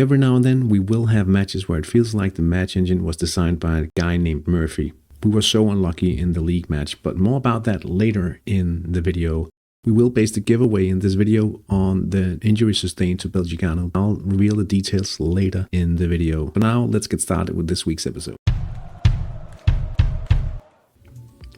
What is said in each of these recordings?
Every now and then we will have matches where it feels like the match engine was designed by a guy named Murphy. We were so unlucky in the league match, but more about that later in the video. We will base the giveaway in this video on the injury sustained to Belgicano. I'll reveal the details later in the video. For now, let's get started with this week's episode.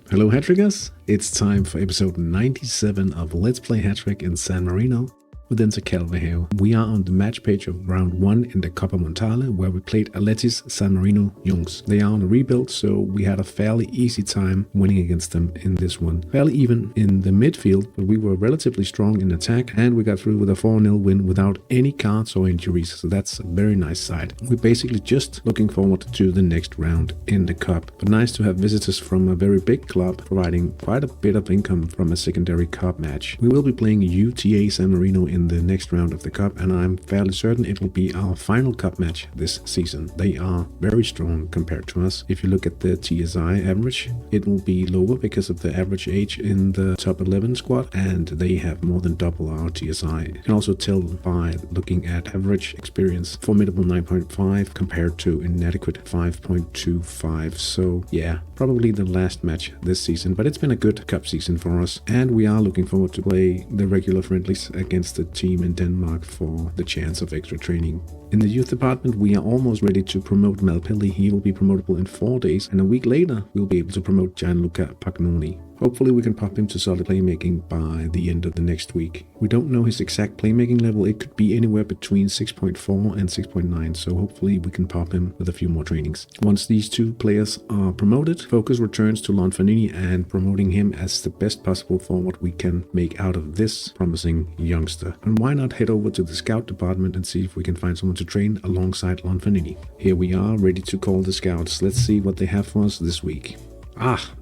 Hello Hattrickers, it's time for episode 97 of Let's Play Hattrick in San Marino with Enter Calvehave. We are on the match page of round 1 in the Coppa Montale, where we played Alettis, San Marino, Jungzh. They are on a rebuild, so we had a fairly easy time winning against them in this one. Fairly even in the midfield, but we were relatively strong in attack, and we got through with a 4-0 win without any cards or injuries, so that's a very nice side. We're basically just looking forward to the next round in the cup, but nice to have visitors from a very big club providing quite a bit of income from a secondary cup match. We will be playing UTA San Marino in the next round of the cup, and I'm fairly certain it will be our final cup match this season. They are very strong compared to us. If you look at the TSI average, it will be lower because of the average age in the top 11 squad, and they have more than double our TSI. You can also tell by looking at average experience, formidable 9.5 compared to inadequate 5.25. So yeah, probably the last match this season, but it's been a good cup season for us, and we are looking forward to play the regular friendlies against the team in Denmark for the chance of extra training. In the youth department, we are almost ready to promote Malpelli. He will be promotable in 4 days, and a week later we'll be able to promote Gianluca Pagnoni. Hopefully we can pop him to solid playmaking by the end of the next week. We don't know his exact playmaking level. It could be anywhere between 6.4 and 6.9, so hopefully we can pop him with a few more trainings. Once these two players are promoted, focus returns to Lonfanini and promoting him as the best possible forward we can make out of this promising youngster. And why not head over to the scout department and see if we can find someone to train alongside Lonfanini. Here we are, ready to call the scouts. Let's see what they have for us this week.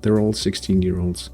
They're all 16-year-olds.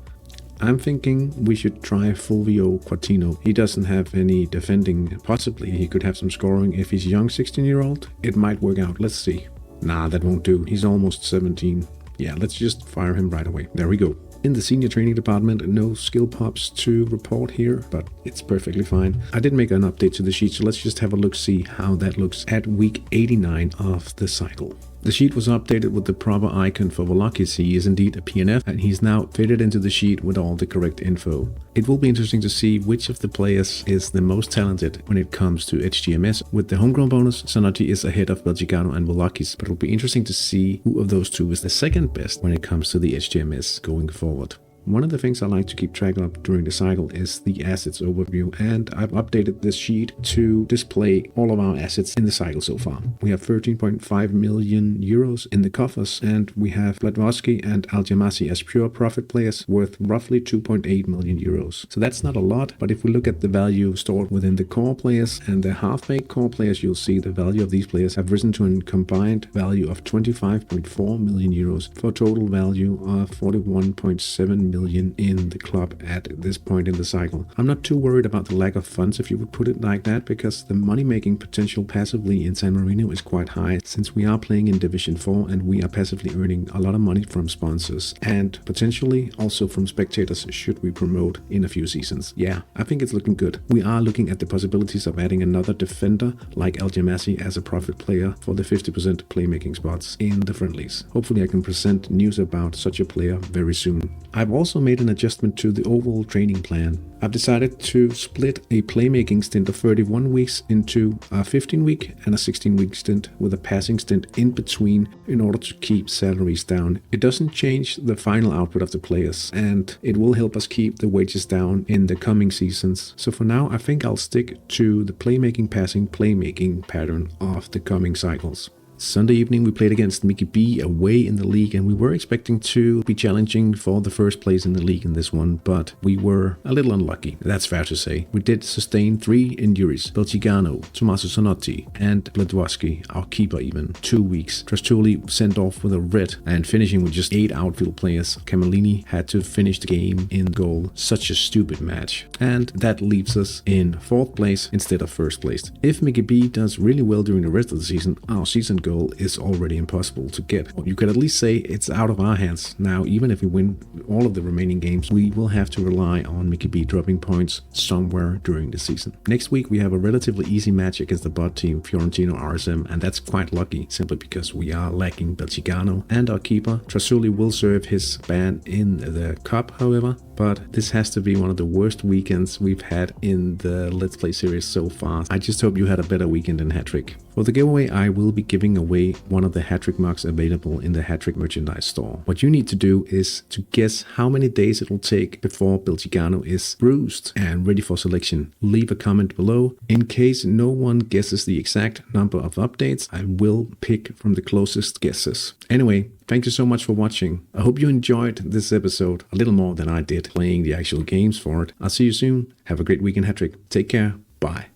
I'm thinking we should try Fulvio Quattino. He doesn't have any defending. Possibly he could have some scoring. If he's a young 16-year-old, it might work out. Let's see. Nah, that won't do. He's almost 17. Yeah, let's just fire him right away. There we go. In the senior training department, no skill pops to report here, but it's perfectly fine. I did make an update to the sheet, so let's just have a look, see how that looks at week 89 of the cycle. The sheet was updated with the proper icon for Volakis. He is indeed a PNF, and he's now fitted into the sheet with all the correct info. It will be interesting to see which of the players is the most talented when it comes to HGMS. With the homegrown bonus, Zanotti is ahead of Belgicano and Volakis, but it will be interesting to see who of those two is the second best when it comes to the HGMS going forward. One of the things I like to keep track of during the cycle is the assets overview, and I've updated this sheet to display all of our assets in the cycle so far. We have 13.5 million euros in the coffers, and we have Bladwowski and Aljamasi as pure profit players worth roughly 2.8 million euros. So that's not a lot, but if we look at the value stored within the core players and the half-baked core players, you'll see the value of these players have risen to a combined value of 25.4 million euros for a total value of 41.7 million in the club at this point in the cycle. I'm not too worried about the lack of funds, if you would put it like that, because the money-making potential passively in San Marino is quite high, since we are playing in Division 4 and we are passively earning a lot of money from sponsors and potentially also from spectators should we promote in a few seasons. Yeah, I think it's looking good. We are looking at the possibilities of adding another defender like Aljamasi as a profit player for the 50% playmaking spots in the friendlies. Hopefully I can present news about such a player very soon. I've also made an adjustment to the overall training plan. I've decided to split a playmaking stint of 31 weeks into a 15-week and a 16-week stint with a passing stint in between in order to keep salaries down. It doesn't change the final output of the players, and it will help us keep the wages down in the coming seasons. So for now, I think I'll stick to the playmaking pattern of the coming cycles. Sunday evening we played against Mickey B away in the league, and we were expecting to be challenging for the first place in the league in this one, but we were a little unlucky. That's fair to say. We did sustain 3 injuries: Belgicano, Tommaso Zanotti and Bladwowski, our keeper even, 2 weeks. Trastulli sent off with a red, and finishing with just 8 outfield players. Camallini had to finish the game in goal. Such a stupid match. And that leaves us in 4th place instead of 1st place. If Mickey B does really well during the rest of the season, our season goal is already impossible to get. You could at least say it's out of our hands. Now, even if we win all of the remaining games, we will have to rely on Mickey B dropping points somewhere during the season. Next week, we have a relatively easy match against the bot team Fiorentino RSM, and that's quite lucky, simply because we are lacking Belchigano and our keeper. Trasuli will serve his ban in the cup, however, but this has to be one of the worst weekends we've had in the Let's Play series so far. I just hope you had a better weekend than Hattrick. For the giveaway, I will be giving away one of the Hattrick mugs available in the Hattrick merchandise store. What you need to do is to guess how many days it will take before Belchigano is bruised and ready for selection. Leave a comment below. In case no one guesses the exact number of updates, I will pick from the closest guesses. Anyway, thank you so much for watching. I hope you enjoyed this episode a little more than I did playing the actual games for it. I'll see you soon. Have a great weekend, Hattrick. Take care. Bye.